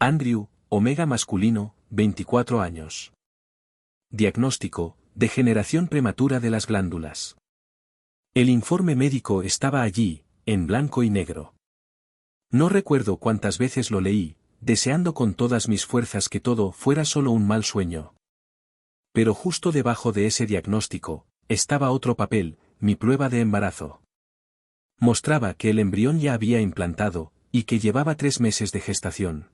Andrew, omega masculino, 24 años. Diagnóstico, degeneración prematura de las glándulas. El informe médico estaba allí, en blanco y negro. No recuerdo cuántas veces lo leí, deseando con todas mis fuerzas que todo fuera solo un mal sueño. Pero justo debajo de ese diagnóstico, estaba otro papel, mi prueba de embarazo. Mostraba que el embrión ya había implantado, y que llevaba 3 meses de gestación.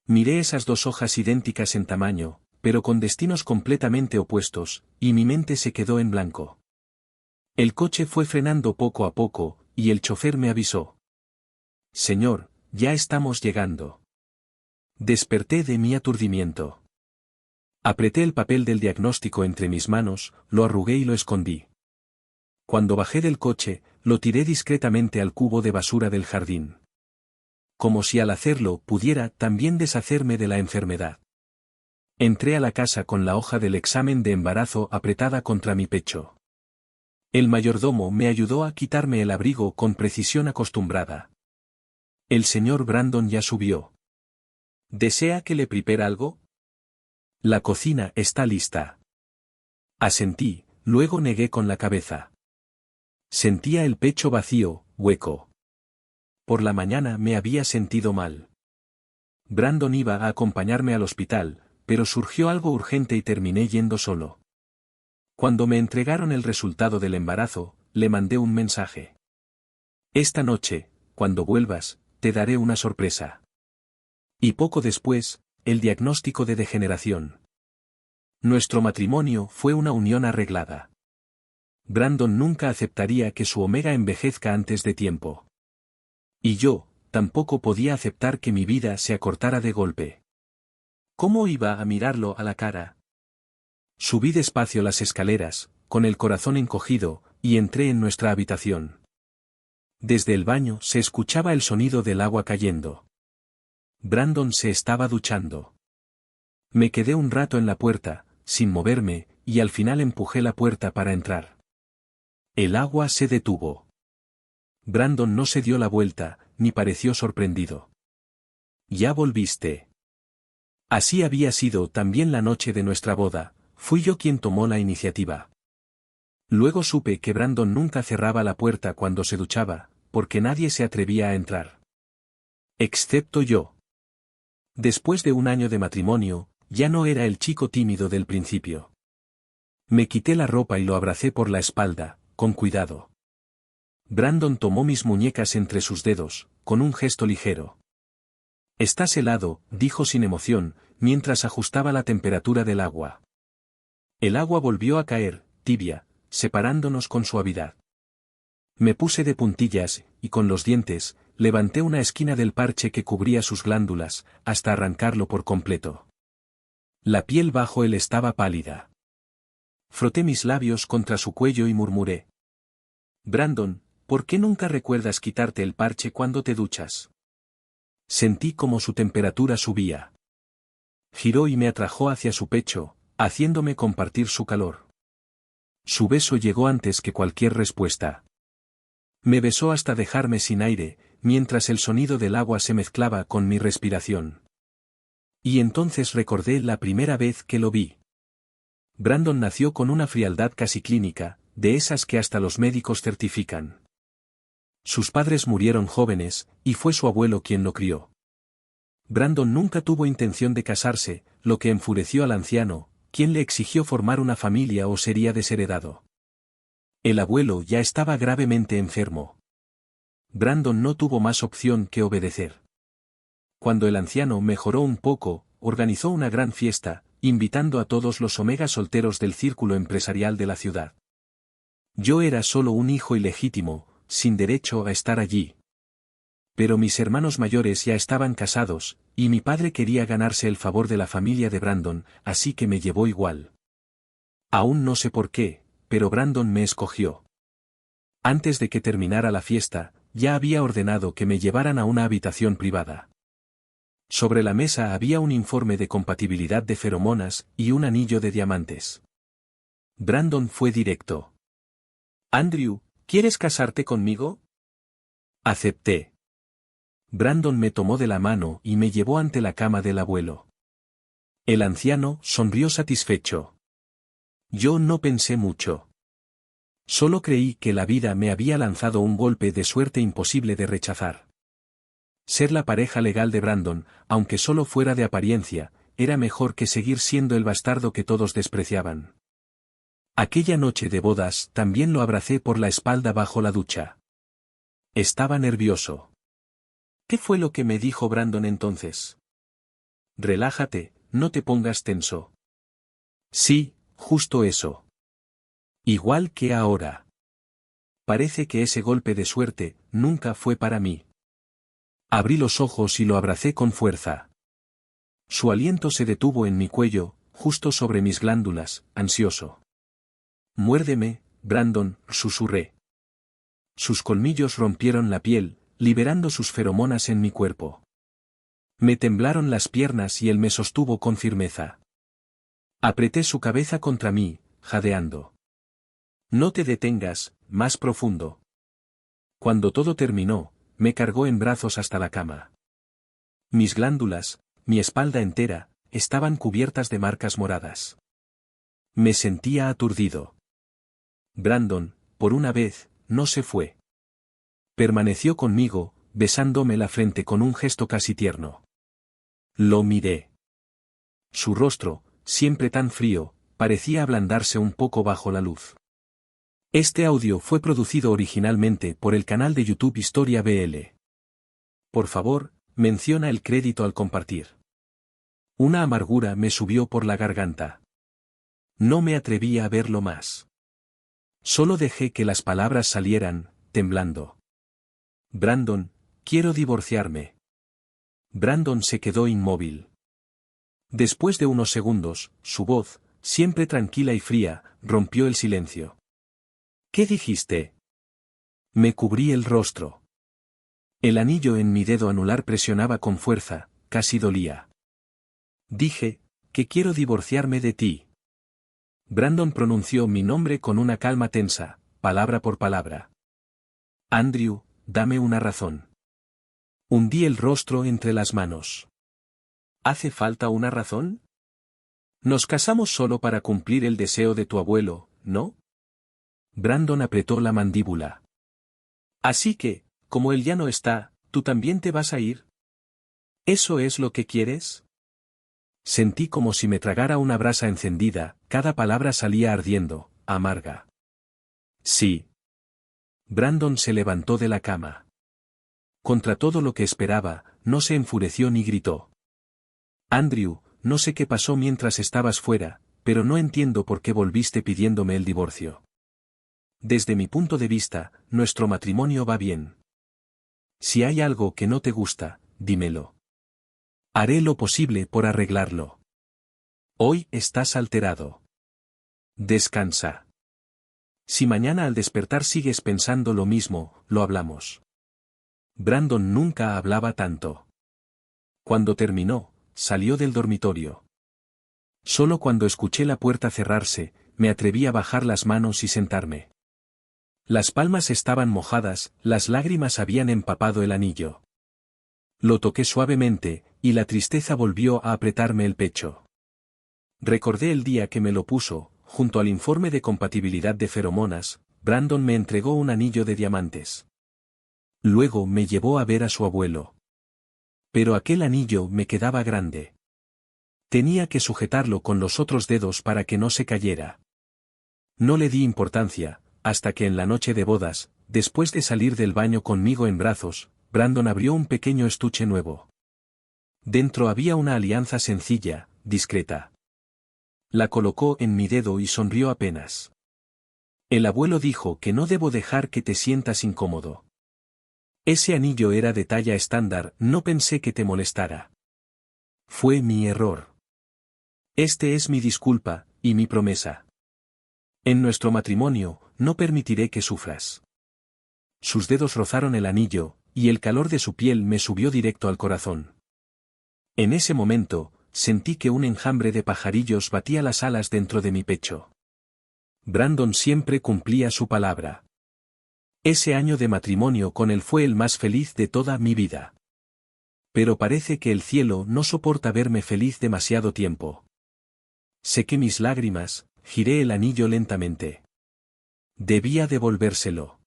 Miré esas 2 hojas idénticas en tamaño, pero con destinos completamente opuestos, y mi mente se quedó en blanco. El coche fue frenando poco a poco, y el chofer me avisó. Señor, ya estamos llegando. Desperté de mi aturdimiento. Apreté el papel del diagnóstico entre mis manos, lo arrugué y lo escondí. Cuando bajé del coche, lo tiré discretamente al cubo de basura del jardín. Como si al hacerlo pudiera también deshacerme de la enfermedad. Entré a la casa con la hoja del examen de embarazo apretada contra mi pecho. El mayordomo me ayudó a quitarme el abrigo con precisión acostumbrada. El señor Brandon ya subió. ¿Desea que le prepare algo? La cocina está lista. Asentí, luego negué con la cabeza. Sentía el pecho vacío, hueco. Por la mañana me había sentido mal. Brandon iba a acompañarme al hospital, pero surgió algo urgente y terminé yendo solo. Cuando me entregaron el resultado del embarazo, le mandé un mensaje. Esta noche, cuando vuelvas, te daré una sorpresa. Y poco después, el diagnóstico de degeneración. Nuestro matrimonio fue una unión arreglada. Brandon nunca aceptaría que su omega envejezca antes de tiempo. Y yo, tampoco podía aceptar que mi vida se acortara de golpe. ¿Cómo iba a mirarlo a la cara? Subí despacio las escaleras, con el corazón encogido, y entré en nuestra habitación. Desde el baño se escuchaba el sonido del agua cayendo. Brandon se estaba duchando. Me quedé un rato en la puerta, sin moverme, y al final empujé la puerta para entrar. El agua se detuvo. Brandon no se dio la vuelta, ni pareció sorprendido. ¿Ya volviste? Así había sido también la noche de nuestra boda, fui yo quien tomó la iniciativa. Luego supe que Brandon nunca cerraba la puerta cuando se duchaba, porque nadie se atrevía a entrar. Excepto yo. Después de un año de matrimonio, ya no era el chico tímido del principio. Me quité la ropa y lo abracé por la espalda, con cuidado. Brandon tomó mis muñecas entre sus dedos, con un gesto ligero. «Estás helado», dijo sin emoción, mientras ajustaba la temperatura del agua. El agua volvió a caer, tibia, separándonos con suavidad. Me puse de puntillas, y con los dientes, levanté una esquina del parche que cubría sus glándulas, hasta arrancarlo por completo. La piel bajo él estaba pálida. Froté mis labios contra su cuello y murmuré. «Brandon, ¿por qué nunca recuerdas quitarte el parche cuando te duchas?» Sentí como su temperatura subía. Giró y me atrajo hacia su pecho, haciéndome compartir su calor. Su beso llegó antes que cualquier respuesta. Me besó hasta dejarme sin aire, mientras el sonido del agua se mezclaba con mi respiración. Y entonces recordé la primera vez que lo vi. Brandon nació con una frialdad casi clínica, de esas que hasta los médicos certifican. Sus padres murieron jóvenes, y fue su abuelo quien lo crió. Brandon nunca tuvo intención de casarse, lo que enfureció al anciano, quien le exigió formar una familia o sería desheredado. El abuelo ya estaba gravemente enfermo. Brandon no tuvo más opción que obedecer. Cuando el anciano mejoró un poco, organizó una gran fiesta, invitando a todos los omega solteros del círculo empresarial de la ciudad. Yo era solo un hijo ilegítimo, sin derecho a estar allí. Pero mis hermanos mayores ya estaban casados, y mi padre quería ganarse el favor de la familia de Brandon, así que me llevó igual. Aún no sé por qué, pero Brandon me escogió. Antes de que terminara la fiesta, ya había ordenado que me llevaran a una habitación privada. Sobre la mesa había un informe de compatibilidad de feromonas y un anillo de diamantes. Brandon fue directo. «Andrew, ¿quieres casarte conmigo?» Acepté. Brandon me tomó de la mano y me llevó ante la cama del abuelo. El anciano sonrió satisfecho. Yo no pensé mucho. Solo creí que la vida me había lanzado un golpe de suerte imposible de rechazar. Ser la pareja legal de Brandon, aunque solo fuera de apariencia, era mejor que seguir siendo el bastardo que todos despreciaban. Aquella noche de bodas también lo abracé por la espalda bajo la ducha. Estaba nervioso. ¿Qué fue lo que me dijo Brandon entonces? Relájate, no te pongas tenso. Sí, justo eso. Igual que ahora. Parece que ese golpe de suerte nunca fue para mí. Abrí los ojos y lo abracé con fuerza. Su aliento se detuvo en mi cuello, justo sobre mis glándulas, ansioso. Muérdeme, Brandon, susurré. Sus colmillos rompieron la piel, liberando sus feromonas en mi cuerpo. Me temblaron las piernas y él me sostuvo con firmeza. Apreté su cabeza contra mí, jadeando. No te detengas, más profundo. Cuando todo terminó, me cargó en brazos hasta la cama. Mis glándulas, mi espalda entera, estaban cubiertas de marcas moradas. Me sentía aturdido. Brandon, por una vez, no se fue. Permaneció conmigo, besándome la frente con un gesto casi tierno. Lo miré. Su rostro, siempre tan frío, parecía ablandarse un poco bajo la luz. Este audio fue producido originalmente por el canal de YouTube Historia BL. Por favor, menciona el crédito al compartir. Una amargura me subió por la garganta. No me atreví a verlo más. Solo dejé que las palabras salieran, temblando. Brandon, quiero divorciarme. Brandon se quedó inmóvil. Después de unos segundos, su voz, siempre tranquila y fría, rompió el silencio. ¿Qué dijiste? Me cubrí el rostro. El anillo en mi dedo anular presionaba con fuerza, casi dolía. Dije, que quiero divorciarme de ti. Brandon pronunció mi nombre con una calma tensa, palabra por palabra. Andrew, dame una razón. Hundí el rostro entre las manos. ¿Hace falta una razón? Nos casamos solo para cumplir el deseo de tu abuelo, ¿no? Brandon apretó la mandíbula. Así que, como él ya no está, ¿tú también te vas a ir? ¿Eso es lo que quieres? Sentí como si me tragara una brasa encendida, cada palabra salía ardiendo, amarga. Sí. Brandon se levantó de la cama. Contra todo lo que esperaba, no se enfureció ni gritó. Andrew, no sé qué pasó mientras estabas fuera, pero no entiendo por qué volviste pidiéndome el divorcio. Desde mi punto de vista, nuestro matrimonio va bien. Si hay algo que no te gusta, dímelo. Haré lo posible por arreglarlo. Hoy estás alterado. Descansa. Si mañana al despertar sigues pensando lo mismo, lo hablamos. Brandon nunca hablaba tanto. Cuando terminó, salió del dormitorio. Solo cuando escuché la puerta cerrarse, me atreví a bajar las manos y sentarme. Las palmas estaban mojadas, las lágrimas habían empapado el anillo. Lo toqué suavemente, y la tristeza volvió a apretarme el pecho. Recordé el día que me lo puso, junto al informe de compatibilidad de feromonas, Brandon me entregó un anillo de diamantes. Luego me llevó a ver a su abuelo. Pero aquel anillo me quedaba grande. Tenía que sujetarlo con los otros dedos para que no se cayera. No le di importancia, hasta que en la noche de bodas, después de salir del baño conmigo en brazos, Brandon abrió un pequeño estuche nuevo. Dentro había una alianza sencilla, discreta. La colocó en mi dedo y sonrió apenas. El abuelo dijo que no debo dejar que te sientas incómodo. Ese anillo era de talla estándar, no pensé que te molestara. Fue mi error. Este es mi disculpa, y mi promesa. En nuestro matrimonio, no permitiré que sufras. Sus dedos rozaron el anillo, y el calor de su piel me subió directo al corazón. En ese momento, sentí que un enjambre de pajarillos batía las alas dentro de mi pecho. Brandon siempre cumplía su palabra. Ese año de matrimonio con él fue el más feliz de toda mi vida. Pero parece que el cielo no soporta verme feliz demasiado tiempo. Sequé mis lágrimas, giré el anillo lentamente. Debía devolvérselo.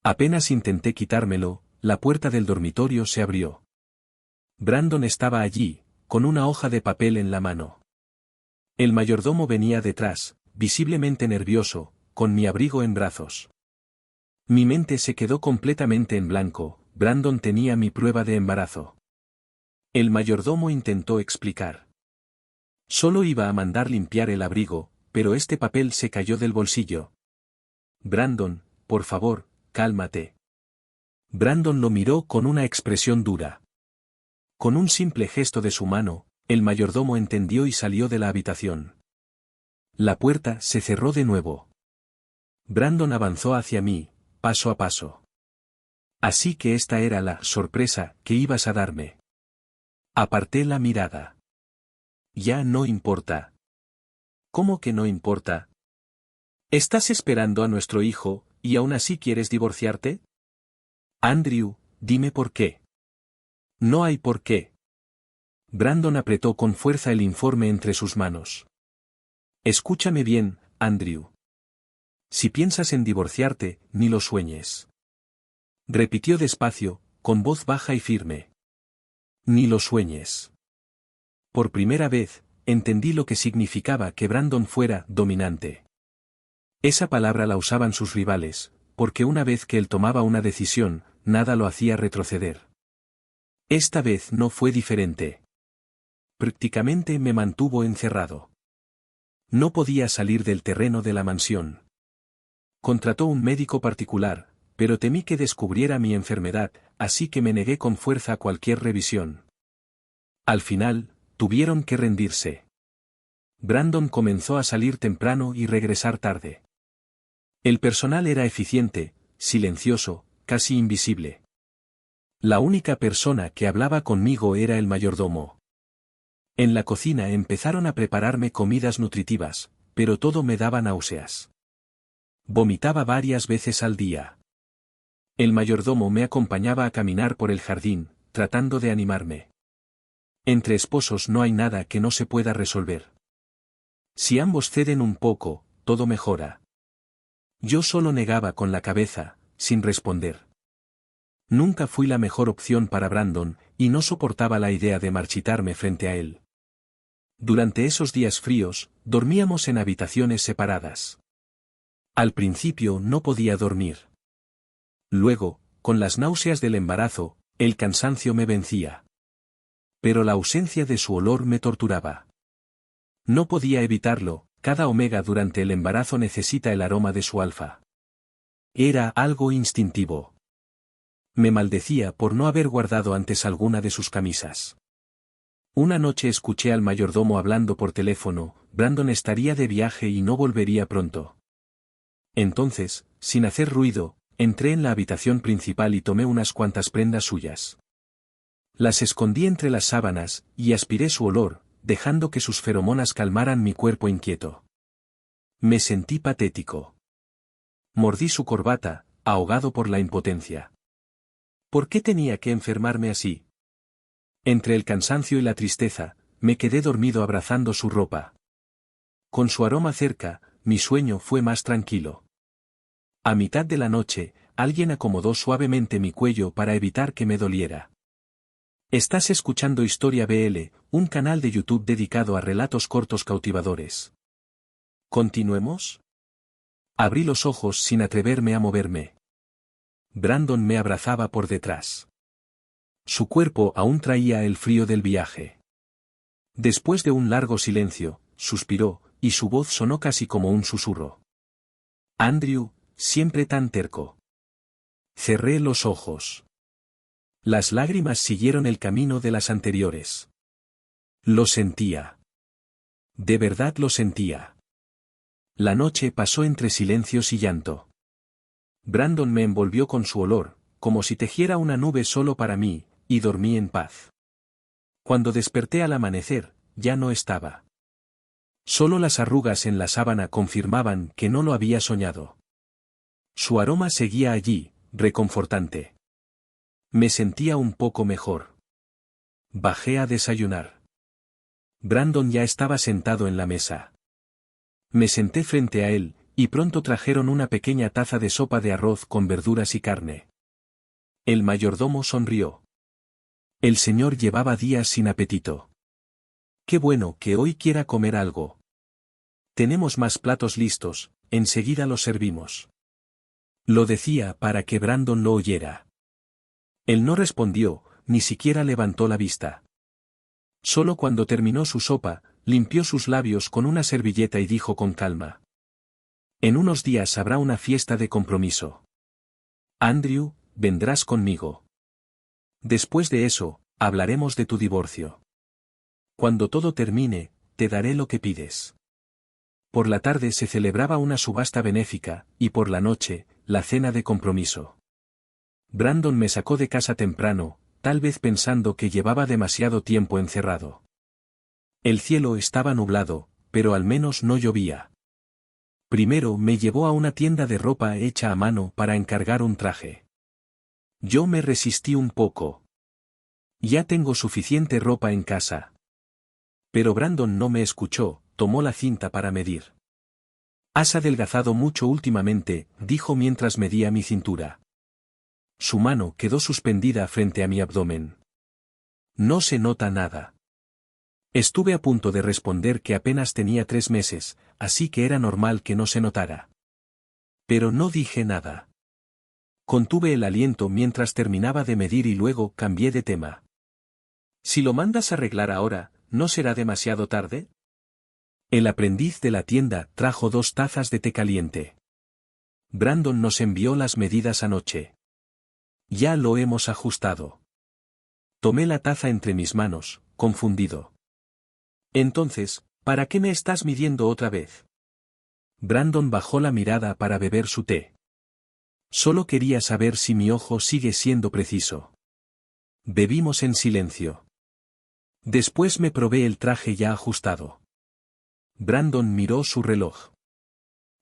Apenas intenté quitármelo, la puerta del dormitorio se abrió. Brandon estaba allí, con una hoja de papel en la mano. El mayordomo venía detrás, visiblemente nervioso, con mi abrigo en brazos. Mi mente se quedó completamente en blanco. Brandon tenía mi prueba de embarazo. El mayordomo intentó explicar. Solo iba a mandar limpiar el abrigo, pero este papel se cayó del bolsillo. Brandon, por favor, cálmate. Brandon lo miró con una expresión dura. Con un simple gesto de su mano, el mayordomo entendió y salió de la habitación. La puerta se cerró de nuevo. Brandon avanzó hacia mí, paso a paso. Así que esta era la sorpresa que ibas a darme. Aparté la mirada. Ya no importa. ¿Cómo que no importa? ¿Estás esperando a nuestro hijo, y aún así quieres divorciarte? Andrew, dime por qué. No hay por qué. Brandon apretó con fuerza el informe entre sus manos. Escúchame bien, Andrew. Si piensas en divorciarte, ni lo sueñes. Repitió despacio, con voz baja y firme. Ni lo sueñes. Por primera vez, entendí lo que significaba que Brandon fuera dominante. Esa palabra la usaban sus rivales, porque una vez que él tomaba una decisión, nada lo hacía retroceder. Esta vez no fue diferente. Prácticamente me mantuvo encerrado. No podía salir del terreno de la mansión. Contrató un médico particular, pero temí que descubriera mi enfermedad, así que me negué con fuerza a cualquier revisión. Al final, tuvieron que rendirse. Brandon comenzó a salir temprano y regresar tarde. El personal era eficiente, silencioso, casi invisible. La única persona que hablaba conmigo era el mayordomo. En la cocina empezaron a prepararme comidas nutritivas, pero todo me daba náuseas. Vomitaba varias veces al día. El mayordomo me acompañaba a caminar por el jardín, tratando de animarme. Entre esposos no hay nada que no se pueda resolver. Si ambos ceden un poco, todo mejora. Yo solo negaba con la cabeza, sin responder. Nunca fui la mejor opción para Brandon, y no soportaba la idea de marchitarme frente a él. Durante esos días fríos, dormíamos en habitaciones separadas. Al principio no podía dormir. Luego, con las náuseas del embarazo, el cansancio me vencía. Pero la ausencia de su olor me torturaba. No podía evitarlo, cada omega durante el embarazo necesita el aroma de su alfa. Era algo instintivo. Me maldecía por no haber guardado antes alguna de sus camisas. Una noche escuché al mayordomo hablando por teléfono. Brandon estaría de viaje y no volvería pronto. Entonces, sin hacer ruido, entré en la habitación principal y tomé unas cuantas prendas suyas. Las escondí entre las sábanas, y aspiré su olor, dejando que sus feromonas calmaran mi cuerpo inquieto. Me sentí patético. Mordí su corbata, ahogado por la impotencia. ¿Por qué tenía que enfermarme así? Entre el cansancio y la tristeza, me quedé dormido abrazando su ropa. Con su aroma cerca, mi sueño fue más tranquilo. A mitad de la noche, alguien acomodó suavemente mi cuello para evitar que me doliera. Estás escuchando Historia BL, un canal de YouTube dedicado a relatos cortos cautivadores. ¿Continuemos? Abrí los ojos sin atreverme a moverme. Brandon me abrazaba por detrás. Su cuerpo aún traía el frío del viaje. Después de un largo silencio, suspiró, y su voz sonó casi como un susurro. Andrew, siempre tan terco. Cerré los ojos. Las lágrimas siguieron el camino de las anteriores. Lo sentía. De verdad lo sentía. La noche pasó entre silencios y llanto. Brandon me envolvió con su olor, como si tejiera una nube solo para mí, y dormí en paz. Cuando desperté al amanecer, ya no estaba. Solo las arrugas en la sábana confirmaban que no lo había soñado. Su aroma seguía allí, reconfortante. Me sentía un poco mejor. Bajé a desayunar. Brandon ya estaba sentado en la mesa. Me senté frente a él, y pronto trajeron una pequeña taza de sopa de arroz con verduras y carne. El mayordomo sonrió. El señor llevaba días sin apetito. Qué bueno que hoy quiera comer algo. Tenemos más platos listos, enseguida los servimos. Lo decía para que Brandon lo oyera. Él no respondió, ni siquiera levantó la vista. Solo cuando terminó su sopa, limpió sus labios con una servilleta y dijo con calma. En unos días habrá una fiesta de compromiso. Andrew, vendrás conmigo. Después de eso, hablaremos de tu divorcio. Cuando todo termine, te daré lo que pides. Por la tarde se celebraba una subasta benéfica, y por la noche, la cena de compromiso. Brandon me sacó de casa temprano, tal vez pensando que llevaba demasiado tiempo encerrado. El cielo estaba nublado, pero al menos no llovía. Primero me llevó a una tienda de ropa hecha a mano para encargar un traje. Yo me resistí un poco. Ya tengo suficiente ropa en casa. Pero Brandon no me escuchó, tomó la cinta para medir. Has adelgazado mucho últimamente, dijo mientras medía mi cintura. Su mano quedó suspendida frente a mi abdomen. No se nota nada. Estuve a punto de responder que apenas tenía 3 meses, así que era normal que no se notara. Pero no dije nada. Contuve el aliento mientras terminaba de medir y luego cambié de tema. Si lo mandas arreglar ahora, ¿no será demasiado tarde? El aprendiz de la tienda trajo 2 tazas de té caliente. Brandon nos envió las medidas anoche. Ya lo hemos ajustado. Tomé la taza entre mis manos, confundido. Entonces, ¿para qué me estás midiendo otra vez? Brandon bajó la mirada para beber su té. Solo quería saber si mi ojo sigue siendo preciso. Bebimos en silencio. Después me probé el traje ya ajustado. Brandon miró su reloj.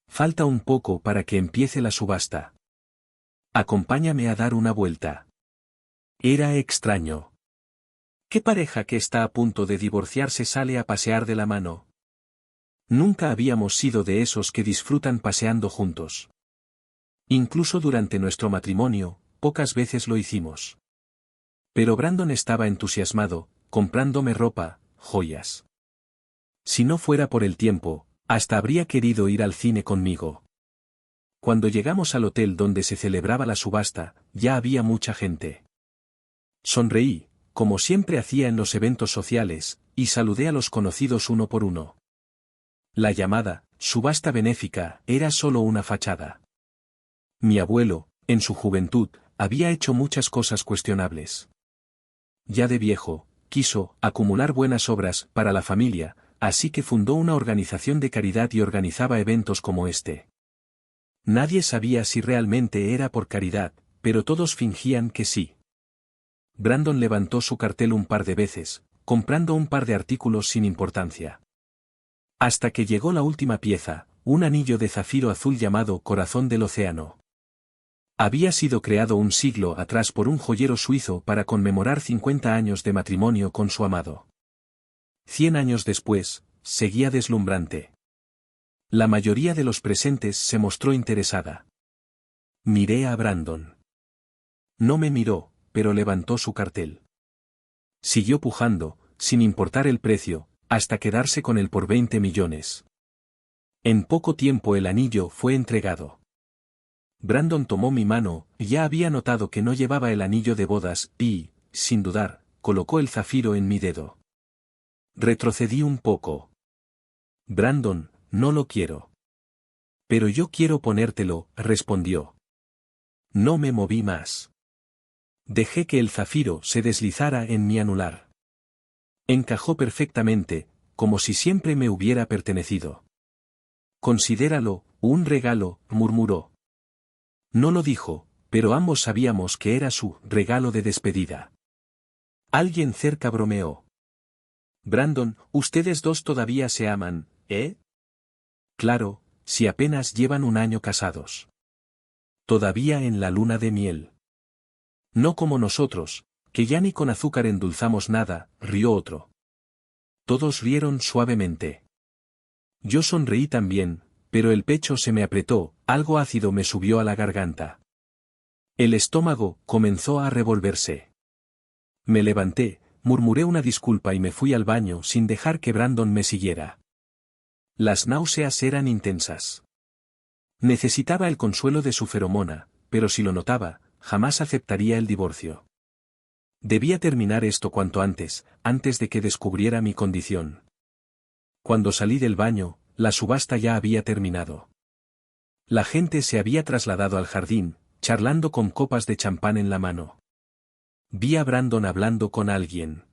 Falta un poco para que empiece la subasta. Acompáñame a dar una vuelta. Era extraño. ¿Qué pareja que está a punto de divorciarse sale a pasear de la mano? Nunca habíamos sido de esos que disfrutan paseando juntos. Incluso durante nuestro matrimonio, pocas veces lo hicimos. Pero Brandon estaba entusiasmado, comprándome ropa, joyas. Si no fuera por el tiempo, hasta habría querido ir al cine conmigo. Cuando llegamos al hotel donde se celebraba la subasta, ya había mucha gente. Sonreí, como siempre hacía en los eventos sociales, y saludé a los conocidos uno por uno. La llamada subasta benéfica era solo una fachada. Mi abuelo, en su juventud, había hecho muchas cosas cuestionables. Ya de viejo, quiso acumular buenas obras para la familia, así que fundó una organización de caridad y organizaba eventos como este. Nadie sabía si realmente era por caridad, pero todos fingían que sí. Brandon levantó su cartel un par de veces, comprando un par de artículos sin importancia. Hasta que llegó la última pieza, un anillo de zafiro azul llamado Corazón del Océano. Había sido creado un siglo atrás por un joyero suizo para conmemorar 50 años de matrimonio con su amado. 100 años después, seguía deslumbrante. La mayoría de los presentes se mostró interesada. Miré a Brandon. No me miró, pero levantó su cartel. Siguió pujando, sin importar el precio, hasta quedarse con él por 20 millones. En poco tiempo el anillo fue entregado. Brandon tomó mi mano, ya había notado que no llevaba el anillo de bodas, y, sin dudar, colocó el zafiro en mi dedo. Retrocedí un poco. Brandon, no lo quiero. Pero yo quiero ponértelo, respondió. No me moví más. Dejé que el zafiro se deslizara en mi anular. Encajó perfectamente, como si siempre me hubiera pertenecido. Considéralo, un regalo, murmuró. No lo dijo, pero ambos sabíamos que era su regalo de despedida. Alguien cerca bromeó. Brandon, ustedes dos todavía se aman, ¿eh? Claro, si apenas llevan un año casados. Todavía en la luna de miel. No como nosotros, Que ya ni con azúcar endulzamos nada, rió otro. Todos rieron suavemente. Yo sonreí también, pero el pecho se me apretó, algo ácido me subió a la garganta. El estómago comenzó a revolverse. Me levanté, murmuré una disculpa y me fui al baño sin dejar que Brandon me siguiera. Las náuseas eran intensas. Necesitaba el consuelo de su feromona, pero si lo notaba, jamás aceptaría el divorcio. Debía terminar esto cuanto antes de que descubriera mi condición. Cuando salí del baño, la subasta ya había terminado. La gente se había trasladado al jardín, charlando con copas de champán en la mano. Vi a Brandon hablando con alguien.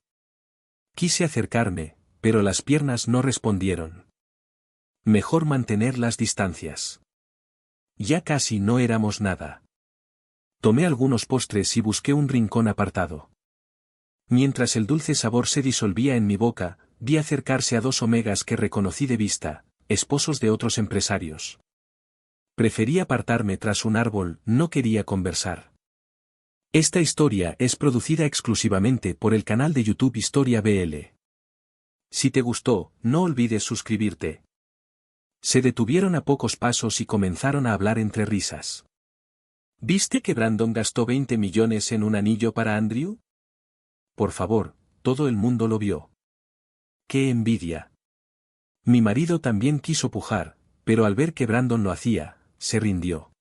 Quise acercarme, pero las piernas no respondieron. Mejor mantener las distancias. Ya casi no éramos nada. Tomé algunos postres y busqué un rincón apartado. Mientras el dulce sabor se disolvía en mi boca, vi acercarse a dos omegas que reconocí de vista, esposos de otros empresarios. Preferí apartarme tras un árbol, no quería conversar. Esta historia es producida exclusivamente por el canal de YouTube Historia BL. Si te gustó, no olvides suscribirte. Se detuvieron a pocos pasos y comenzaron a hablar entre risas. ¿Viste que Brandon gastó 20 millones en un anillo para Andrew? Por favor, todo el mundo lo vio. ¡Qué envidia! Mi marido también quiso pujar, pero al ver que Brandon lo hacía, se rindió.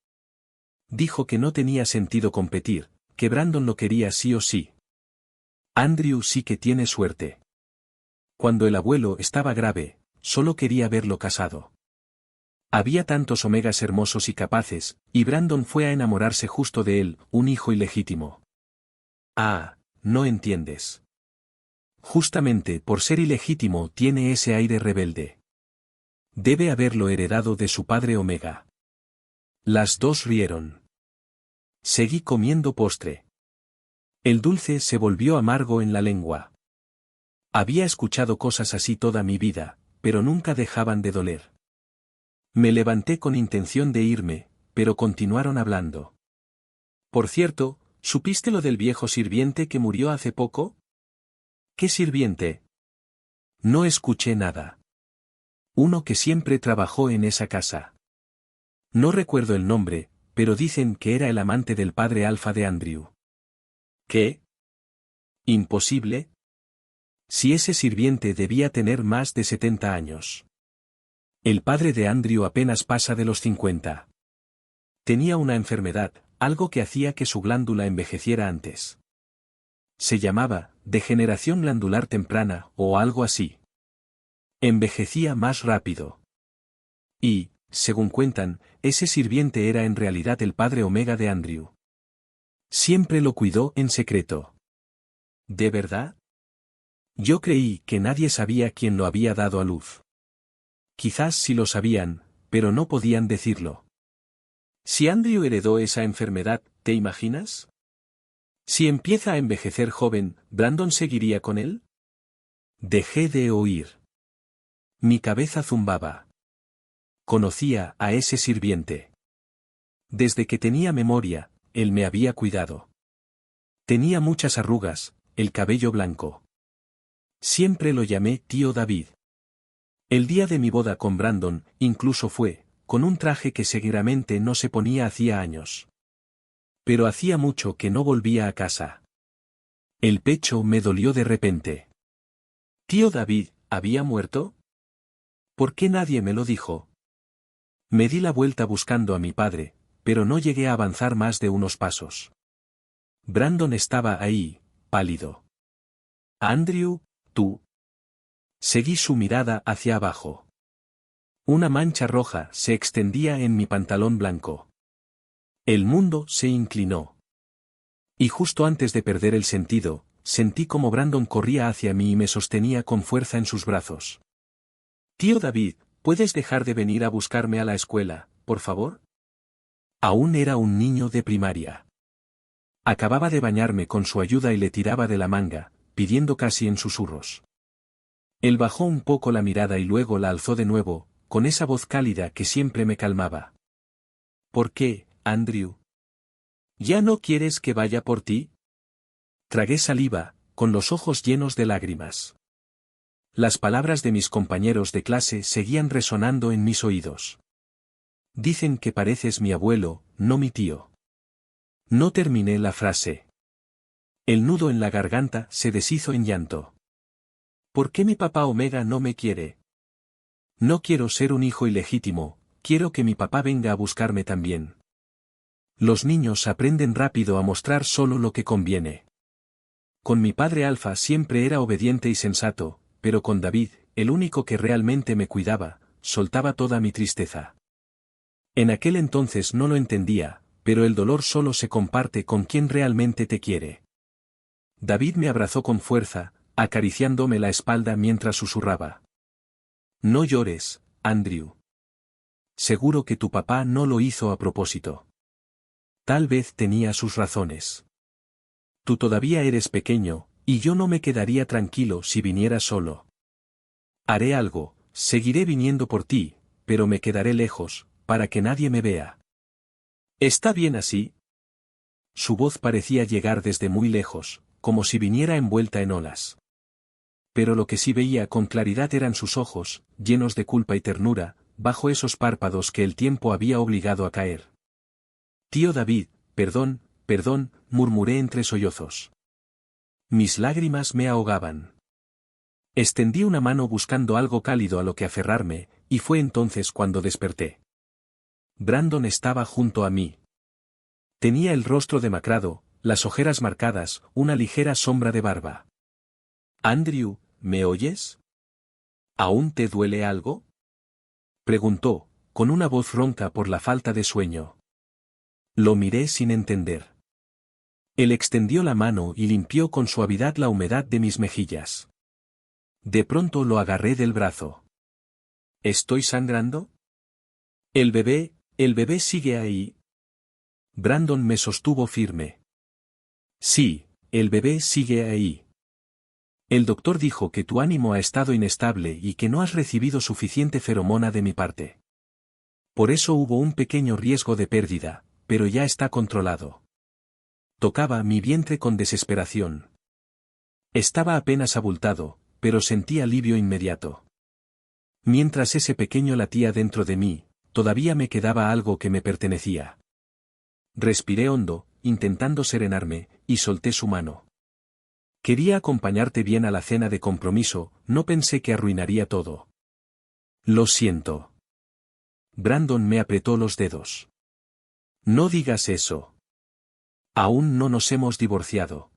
Dijo que no tenía sentido competir, que Brandon lo quería sí o sí. Andrew sí que tiene suerte. Cuando el abuelo estaba grave, solo quería verlo casado. Había tantos omegas hermosos y capaces, y Brandon fue a enamorarse justo de él, un hijo ilegítimo. Ah, no entiendes. Justamente por ser ilegítimo tiene ese aire rebelde. Debe haberlo heredado de su padre Omega. Las dos rieron. Seguí comiendo postre. El dulce se volvió amargo en la lengua. Había escuchado cosas así toda mi vida, pero nunca dejaban de doler. Me levanté con intención de irme, pero continuaron hablando. Por cierto, ¿supiste lo del viejo sirviente que murió hace poco? ¿Qué sirviente? No escuché nada. Uno que siempre trabajó en esa casa. No recuerdo el nombre, pero dicen que era el amante del padre Alfa de Andrew. ¿Qué? ¿Imposible? Si ese sirviente debía tener más de 70 años. El padre de Andrew apenas pasa de los 50. Tenía una enfermedad, algo que hacía que su glándula envejeciera antes. Se llamaba degeneración glandular temprana o algo así. Envejecía más rápido. Y, según cuentan, ese sirviente era en realidad el padre Omega de Andrew. Siempre lo cuidó en secreto. ¿De verdad? Yo creí que nadie sabía quién lo había dado a luz. Quizás sí lo sabían, pero no podían decirlo. Si Andrew heredó esa enfermedad, ¿te imaginas? Si empieza a envejecer joven, ¿Brandon seguiría con él? Dejé de oír. Mi cabeza zumbaba. Conocía a ese sirviente. Desde que tenía memoria, él me había cuidado. Tenía muchas arrugas, el cabello blanco. Siempre lo llamé tío David. El día de mi boda con Brandon, incluso fue, con un traje que seguramente no se ponía hacía años. Pero hacía mucho que no volvía a casa. El pecho me dolió de repente. ¿Tío David había muerto? ¿Por qué nadie me lo dijo? Me di la vuelta buscando a mi padre, pero no llegué a avanzar más de unos pasos. Brandon estaba ahí, pálido. Andrew, tú. Seguí su mirada hacia abajo. Una mancha roja se extendía en mi pantalón blanco. El mundo se inclinó. Y justo antes de perder el sentido, sentí como Brandon corría hacia mí y me sostenía con fuerza en sus brazos. Tío David, ¿puedes dejar de venir a buscarme a la escuela, por favor? Aún era un niño de primaria. Acababa de bañarme con su ayuda y le tiraba de la manga, pidiendo casi en susurros. Él bajó un poco la mirada y luego la alzó de nuevo, con esa voz cálida que siempre me calmaba. ¿Por qué, Andrew? ¿Ya no quieres que vaya por ti? Tragué saliva, con los ojos llenos de lágrimas. Las palabras de mis compañeros de clase seguían resonando en mis oídos. Dicen que pareces mi abuelo, no mi tío. No terminé la frase. El nudo en la garganta se deshizo en llanto. ¿Por qué mi papá Omega no me quiere? No quiero ser un hijo ilegítimo, quiero que mi papá venga a buscarme también. Los niños aprenden rápido a mostrar solo lo que conviene. Con mi padre Alfa siempre era obediente y sensato, pero con David, el único que realmente me cuidaba, soltaba toda mi tristeza. En aquel entonces no lo entendía, pero el dolor solo se comparte con quien realmente te quiere. David me abrazó con fuerza, acariciándome la espalda mientras susurraba. No llores, Andrew. Seguro que tu papá no lo hizo a propósito. Tal vez tenía sus razones. Tú todavía eres pequeño, y yo no me quedaría tranquilo si vinieras solo. Haré algo, seguiré viniendo por ti, pero me quedaré lejos, para que nadie me vea. ¿Está bien así? Su voz parecía llegar desde muy lejos, como si viniera envuelta en olas. Pero lo que sí veía con claridad eran sus ojos, llenos de culpa y ternura, bajo esos párpados que el tiempo había obligado a caer. Tío David, perdón, perdón, murmuré entre sollozos. Mis lágrimas me ahogaban. Extendí una mano buscando algo cálido a lo que aferrarme, y fue entonces cuando desperté. Brandon estaba junto a mí. Tenía el rostro demacrado, las ojeras marcadas, una ligera sombra de barba. Andrew, ¿me oyes? ¿Aún te duele algo? Preguntó, con una voz ronca por la falta de sueño. Lo miré sin entender. Él extendió la mano y limpió con suavidad la humedad de mis mejillas. De pronto lo agarré del brazo. ¿Estoy sangrando? El bebé sigue ahí. Brandon me sostuvo firme. Sí, el bebé sigue ahí. El doctor dijo que tu ánimo ha estado inestable y que no has recibido suficiente feromona de mi parte. Por eso hubo un pequeño riesgo de pérdida, pero ya está controlado. Tocaba mi vientre con desesperación. Estaba apenas abultado, pero sentí alivio inmediato. Mientras ese pequeño latía dentro de mí, todavía me quedaba algo que me pertenecía. Respiré hondo, intentando serenarme, y solté su mano. Quería acompañarte bien a la cena de compromiso, no pensé que arruinaría todo. Lo siento. Brandon me apretó los dedos. No digas eso. Aún no nos hemos divorciado.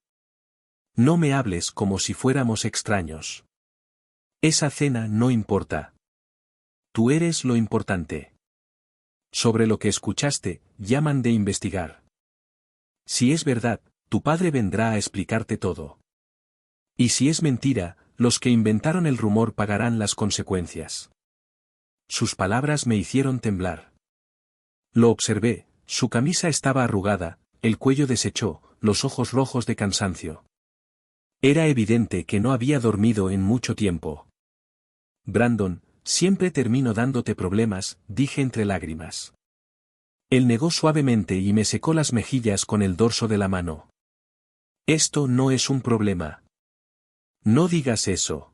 No me hables como si fuéramos extraños. Esa cena no importa. Tú eres lo importante. Sobre lo que escuchaste, llaman de investigar. Si es verdad, tu padre vendrá a explicarte todo. Y si es mentira, los que inventaron el rumor pagarán las consecuencias. Sus palabras me hicieron temblar. Lo observé, su camisa estaba arrugada, el cuello deshecho, los ojos rojos de cansancio. Era evidente que no había dormido en mucho tiempo. Brandon, siempre termino dándote problemas, dije entre lágrimas. Él negó suavemente y me secó las mejillas con el dorso de la mano. Esto no es un problema. No digas eso.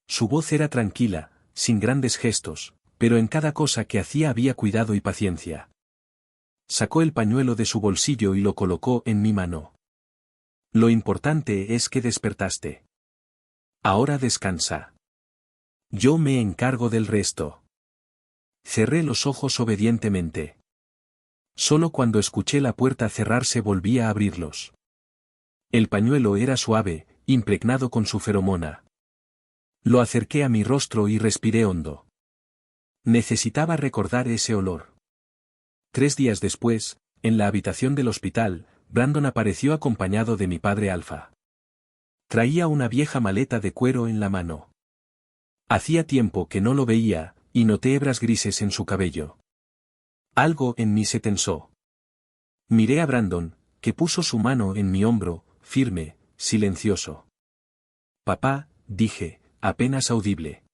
Su voz era tranquila, sin grandes gestos, pero en cada cosa que hacía había cuidado y paciencia. Sacó el pañuelo de su bolsillo y lo colocó en mi mano. Lo importante es que despertaste. Ahora descansa. Yo me encargo del resto. Cerré los ojos obedientemente. Solo cuando escuché la puerta cerrarse volví a abrirlos. El pañuelo era suave, impregnado con su feromona. Lo acerqué a mi rostro y respiré hondo. Necesitaba recordar ese olor. 3 días después, en la habitación del hospital, Brandon apareció acompañado de mi padre Alfa. Traía una vieja maleta de cuero en la mano. Hacía tiempo que no lo veía, y noté hebras grises en su cabello. Algo en mí se tensó. Miré a Brandon, que puso su mano en mi hombro, firme, silencioso. Papá, dije, apenas audible.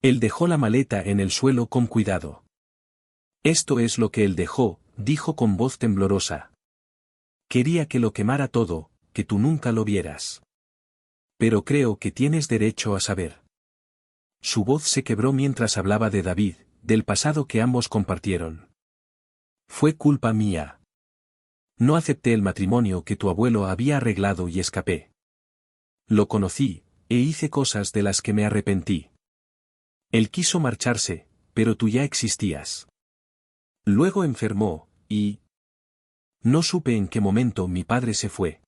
Él dejó la maleta en el suelo con cuidado. Esto es lo que él dejó, dijo con voz temblorosa. Quería que lo quemara todo, que tú nunca lo vieras. Pero creo que tienes derecho a saber. Su voz se quebró mientras hablaba de David, del pasado que ambos compartieron. Fue culpa mía. No acepté el matrimonio que tu abuelo había arreglado y escapé. Lo conocí, e hice cosas de las que me arrepentí. Él quiso marcharse, pero tú ya existías. Luego enfermó, y... no supe en qué momento mi padre se fue.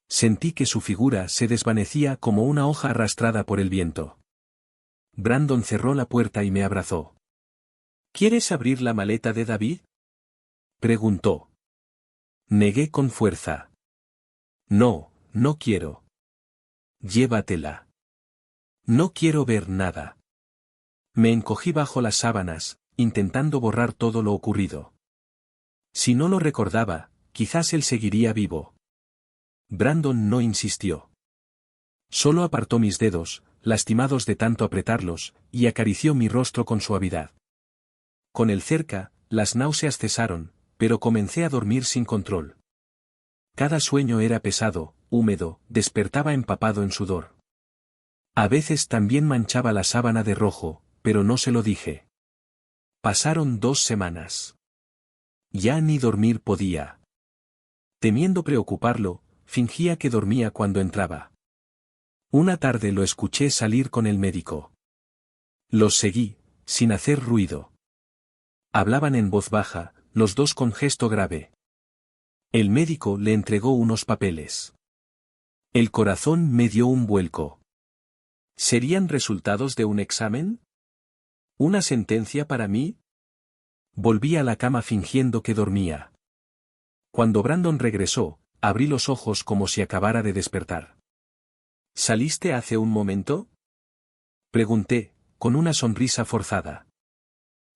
Sentí que su figura se desvanecía como una hoja arrastrada por el viento. Brandon cerró la puerta y me abrazó. ¿Quieres abrir la maleta de David?, preguntó. Negué con fuerza. No, no quiero. Llévatela. No quiero ver nada. Me encogí bajo las sábanas, intentando borrar todo lo ocurrido. Si no lo recordaba, quizás él seguiría vivo. Brandon no insistió. Solo apartó mis dedos, lastimados de tanto apretarlos, y acarició mi rostro con suavidad. Con él cerca, las náuseas cesaron, pero comencé a dormir sin control. Cada sueño era pesado, húmedo, despertaba empapado en sudor. A veces también manchaba la sábana de rojo, pero no se lo dije. Pasaron 2 semanas. Ya ni dormir podía. Temiendo preocuparlo, fingía que dormía cuando entraba. Una tarde lo escuché salir con el médico. Los seguí, sin hacer ruido. Hablaban en voz baja, los dos con gesto grave. El médico le entregó unos papeles. El corazón me dio un vuelco. ¿Serían resultados de un examen? ¿Una sentencia para mí? Volví a la cama fingiendo que dormía. Cuando Brandon regresó, abrí los ojos como si acabara de despertar. ¿Saliste hace un momento?, pregunté, con una sonrisa forzada.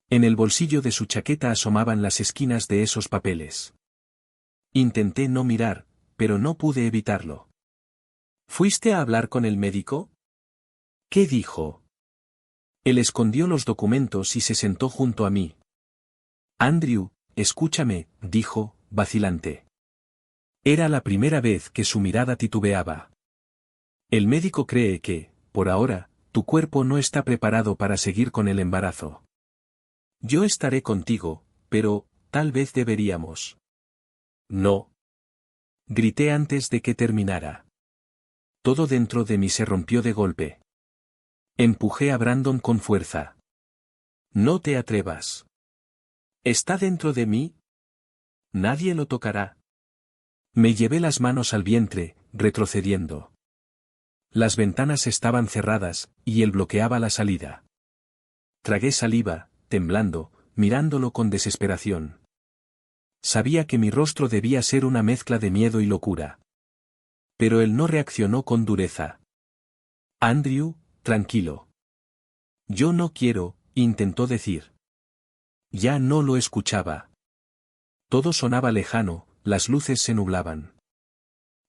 En el bolsillo de su chaqueta asomaban las esquinas de esos papeles. Intenté no mirar, pero no pude evitarlo. ¿Fuiste a hablar con el médico? ¿Qué dijo? Él escondió los documentos y se sentó junto a mí. Andrew, escúchame, dijo, vacilante. Era la primera vez que su mirada titubeaba. El médico cree que, por ahora, tu cuerpo no está preparado para seguir con el embarazo. Yo estaré contigo, pero, tal vez deberíamos. No. Grité antes de que terminara. Todo dentro de mí se rompió de golpe. Empujé a Brandon con fuerza. No te atrevas. ¿Está dentro de mí? Nadie lo tocará. Me llevé las manos al vientre, retrocediendo. Las ventanas estaban cerradas, y él bloqueaba la salida. Tragué saliva, temblando, mirándolo con desesperación. Sabía que mi rostro debía ser una mezcla de miedo y locura. Pero él no reaccionó con dureza. Andrew, tranquilo. Yo no quiero, intentó decir. Ya no lo escuchaba. Todo sonaba lejano, las luces se nublaban.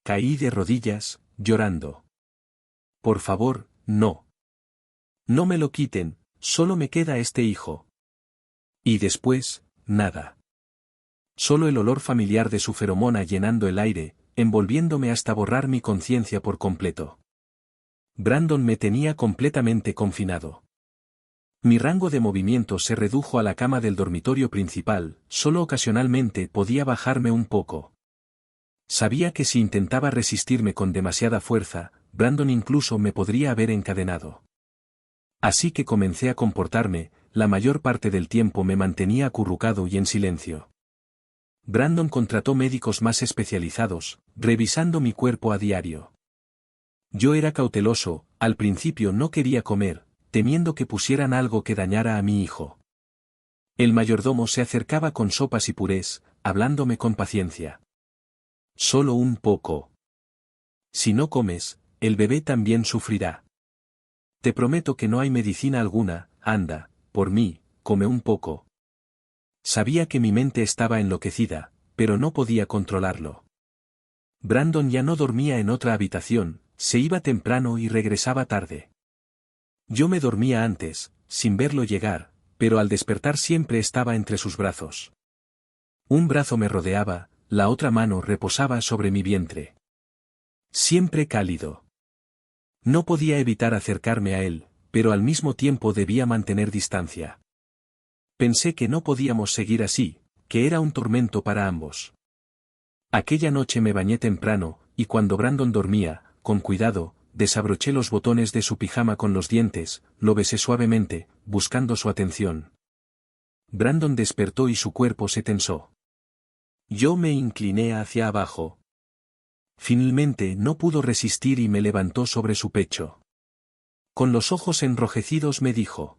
Caí de rodillas, llorando. Por favor, no. No me lo quiten, solo me queda este hijo. Y después, nada. Solo el olor familiar de su feromona llenando el aire, envolviéndome hasta borrar mi conciencia por completo. Brandon me tenía completamente confinado. Mi rango de movimiento se redujo a la cama del dormitorio principal, solo ocasionalmente podía bajarme un poco. Sabía que si intentaba resistirme con demasiada fuerza, Brandon incluso me podría haber encadenado. Así que comencé a comportarme, la mayor parte del tiempo me mantenía acurrucado y en silencio. Brandon contrató médicos más especializados, revisando mi cuerpo a diario. Yo era cauteloso, al principio no quería comer, temiendo que pusieran algo que dañara a mi hijo. El mayordomo se acercaba con sopas y purés, hablándome con paciencia. Solo un poco. Si no comes, el bebé también sufrirá. Te prometo que no hay medicina alguna, anda, por mí, come un poco. Sabía que mi mente estaba enloquecida, pero no podía controlarlo. Brandon ya no dormía en otra habitación, se iba temprano y regresaba tarde. Yo me dormía antes, sin verlo llegar, pero al despertar siempre estaba entre sus brazos. Un brazo me rodeaba, la otra mano reposaba sobre mi vientre. Siempre cálido. No podía evitar acercarme a él, pero al mismo tiempo debía mantener distancia. Pensé que no podíamos seguir así, que era un tormento para ambos. Aquella noche me bañé temprano, y cuando Brandon dormía, con cuidado, desabroché los botones de su pijama con los dientes, lo besé suavemente, buscando su atención. Brandon despertó y su cuerpo se tensó. Yo me incliné hacia abajo. Finalmente no pudo resistir y me levantó sobre su pecho. Con los ojos enrojecidos me dijo: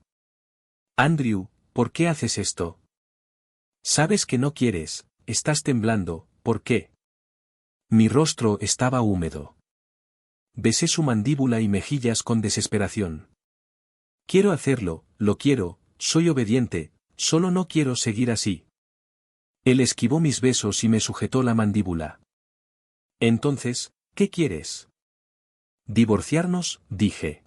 Andrew, ¿por qué haces esto? Sabes que no quieres, estás temblando, ¿por qué? Mi rostro estaba húmedo. Besé su mandíbula y mejillas con desesperación. Quiero hacerlo, lo quiero, soy obediente, solo no quiero seguir así. Él esquivó mis besos y me sujetó la mandíbula. Entonces, ¿qué quieres? Divorciarnos, dije.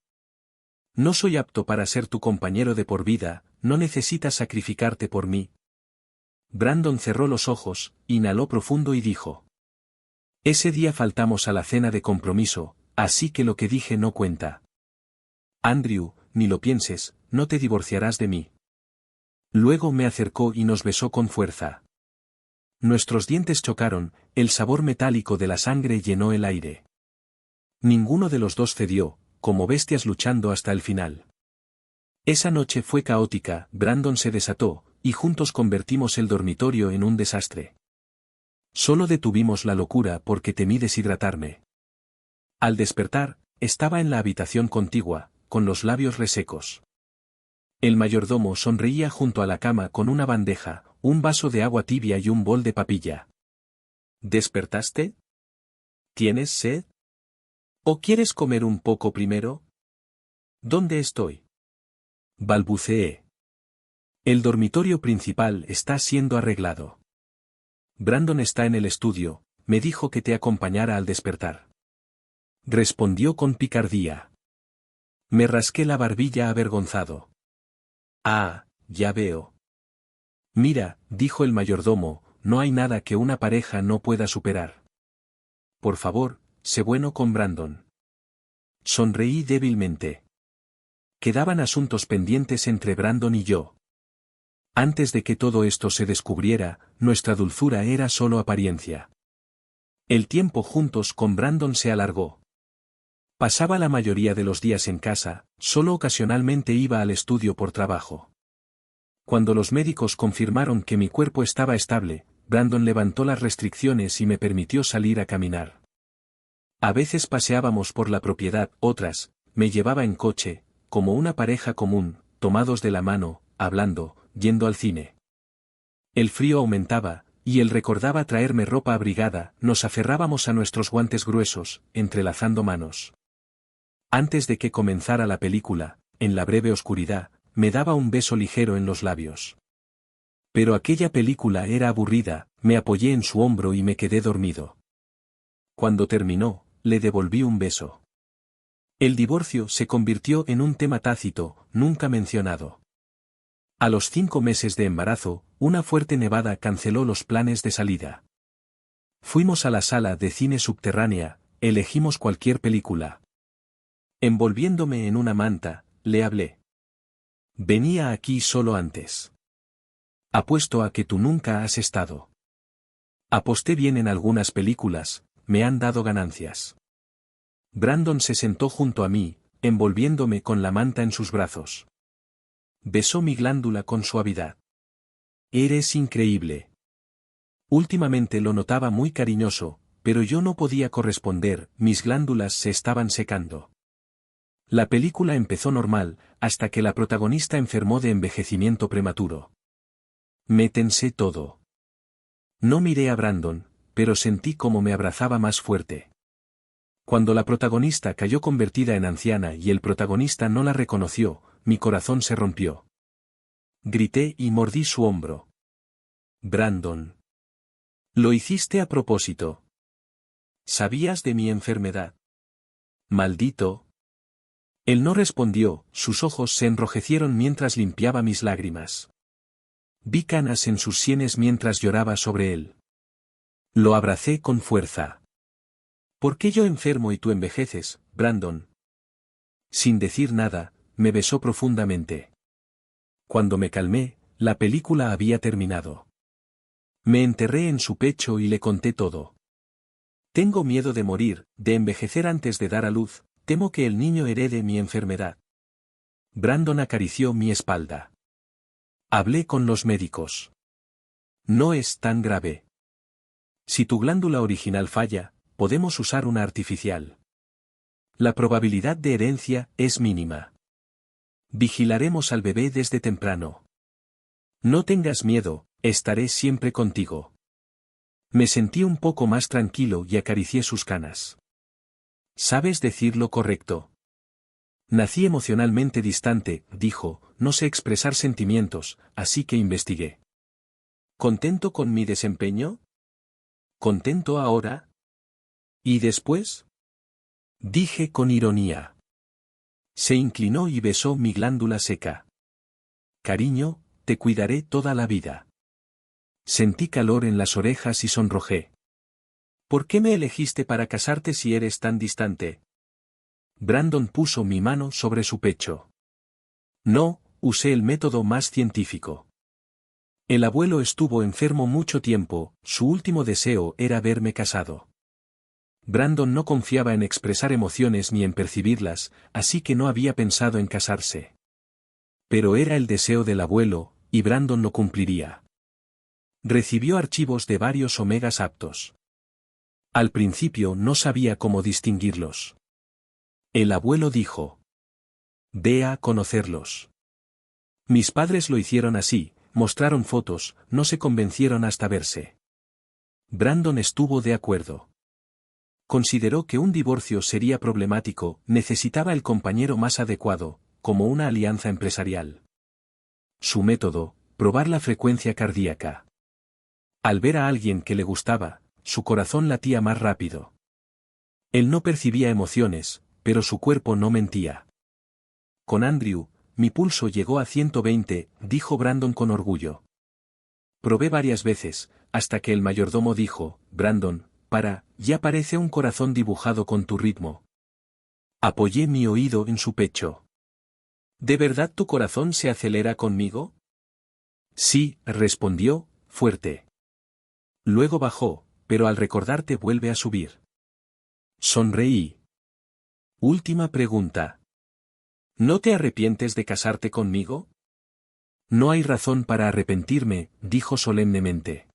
No soy apto para ser tu compañero de por vida, no necesitas sacrificarte por mí. Brandon cerró los ojos, inhaló profundo y dijo: Ese día faltamos a la cena de compromiso, así que lo que dije no cuenta. Andrew, ni lo pienses, no te divorciarás de mí. Luego me acercó y nos besó con fuerza. Nuestros dientes chocaron, el sabor metálico de la sangre llenó el aire. Ninguno de los dos cedió, como bestias luchando hasta el final. Esa noche fue caótica, Brandon se desató, y juntos convertimos el dormitorio en un desastre. Solo detuvimos la locura porque temí deshidratarme. Al despertar, estaba en la habitación contigua, con los labios resecos. El mayordomo sonreía junto a la cama con una bandeja, un vaso de agua tibia y un bol de papilla. ¿Despertaste? ¿Tienes sed? ¿O quieres comer un poco primero? ¿Dónde estoy? Balbuceé. El dormitorio principal está siendo arreglado. Brandon está en el estudio, me dijo que te acompañara al despertar. Respondió con picardía. Me rasqué la barbilla avergonzado. Ah, ya veo. Mira, dijo el mayordomo, no hay nada que una pareja no pueda superar. Por favor, sé bueno con Brandon. Sonreí débilmente. Quedaban asuntos pendientes entre Brandon y yo. Antes de que todo esto se descubriera, nuestra dulzura era solo apariencia. El tiempo juntos con Brandon se alargó. Pasaba la mayoría de los días en casa, solo ocasionalmente iba al estudio por trabajo. Cuando los médicos confirmaron que mi cuerpo estaba estable, Brandon levantó las restricciones y me permitió salir a caminar. A veces paseábamos por la propiedad, otras, me llevaba en coche, como una pareja común, tomados de la mano, hablando, yendo al cine. El frío aumentaba, y él recordaba traerme ropa abrigada, nos aferrábamos a nuestros guantes gruesos, entrelazando manos. Antes de que comenzara la película, en la breve oscuridad, me daba un beso ligero en los labios. Pero aquella película era aburrida, me apoyé en su hombro y me quedé dormido. Cuando terminó, le devolví un beso. El divorcio se convirtió en un tema tácito, nunca mencionado. A los 5 meses de embarazo, una fuerte nevada canceló los planes de salida. Fuimos a la sala de cine subterránea, elegimos cualquier película. Envolviéndome en una manta, le hablé. Venía aquí solo antes. Apuesto a que tú nunca has estado. Aposté bien en algunas películas, me han dado ganancias. Brandon se sentó junto a mí, envolviéndome con la manta en sus brazos. Besó mi glándula con suavidad. Eres increíble. Últimamente lo notaba muy cariñoso, pero yo no podía corresponder, mis glándulas se estaban secando. La película empezó normal, hasta que la protagonista enfermó de envejecimiento prematuro. Me tensé todo. No miré a Brandon, pero sentí como me abrazaba más fuerte. Cuando la protagonista cayó convertida en anciana y el protagonista no la reconoció, mi corazón se rompió. Grité y mordí su hombro. Brandon. Lo hiciste a propósito. ¿Sabías de mi enfermedad? Maldito. Él no respondió, sus ojos se enrojecieron mientras limpiaba mis lágrimas. Vi canas en sus sienes mientras lloraba sobre él. Lo abracé con fuerza. ¿Por qué yo enfermo y tú envejeces, Brandon? Sin decir nada, me besó profundamente. Cuando me calmé, la película había terminado. Me enterré en su pecho y le conté todo. Tengo miedo de morir, de envejecer antes de dar a luz, temo que el niño herede mi enfermedad. Brandon acarició mi espalda. Hablé con los médicos. No es tan grave. Si tu glándula original falla, podemos usar una artificial. La probabilidad de herencia es mínima. Vigilaremos al bebé desde temprano. No tengas miedo, estaré siempre contigo. Me sentí un poco más tranquilo y acaricié sus canas. ¿Sabes decir lo correcto? Nací emocionalmente distante, dijo, no sé expresar sentimientos, así que investigué. ¿Contento con mi desempeño? ¿Contento ahora? ¿Y después? Dije con ironía. Se inclinó y besó mi glándula seca. Cariño, te cuidaré toda la vida. Sentí calor en las orejas y sonrojé. ¿Por qué me elegiste para casarte si eres tan distante? Brandon puso mi mano sobre su pecho. No, usé el método más científico. El abuelo estuvo enfermo mucho tiempo, su último deseo era verme casado. Brandon no confiaba en expresar emociones ni en percibirlas, así que no había pensado en casarse. Pero era el deseo del abuelo, y Brandon lo cumpliría. Recibió archivos de varios omegas aptos. Al principio no sabía cómo distinguirlos. El abuelo dijo: ve a conocerlos. Mis padres lo hicieron así, mostraron fotos, no se convencieron hasta verse. Brandon estuvo de acuerdo. Consideró que un divorcio sería problemático, necesitaba el compañero más adecuado, como una alianza empresarial. Su método, probar la frecuencia cardíaca. Al ver a alguien que le gustaba, su corazón latía más rápido. Él no percibía emociones, pero su cuerpo no mentía. Con Andrew, mi pulso llegó a 120, dijo Brandon con orgullo. Probé varias veces, hasta que el mayordomo dijo: Brandon, ya parece un corazón dibujado con tu ritmo. Apoyé mi oído en su pecho. ¿De verdad tu corazón se acelera conmigo? Sí, respondió, fuerte. Luego bajó, pero al recordarte vuelve a subir. Sonreí. Última pregunta. ¿No te arrepientes de casarte conmigo? No hay razón para arrepentirme, dijo solemnemente.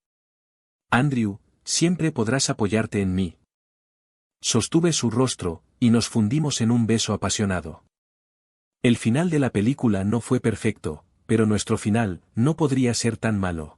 Andrew, siempre podrás apoyarte en mí. Sostuve su rostro, y nos fundimos en un beso apasionado. El final de la película no fue perfecto, pero nuestro final no podría ser tan malo.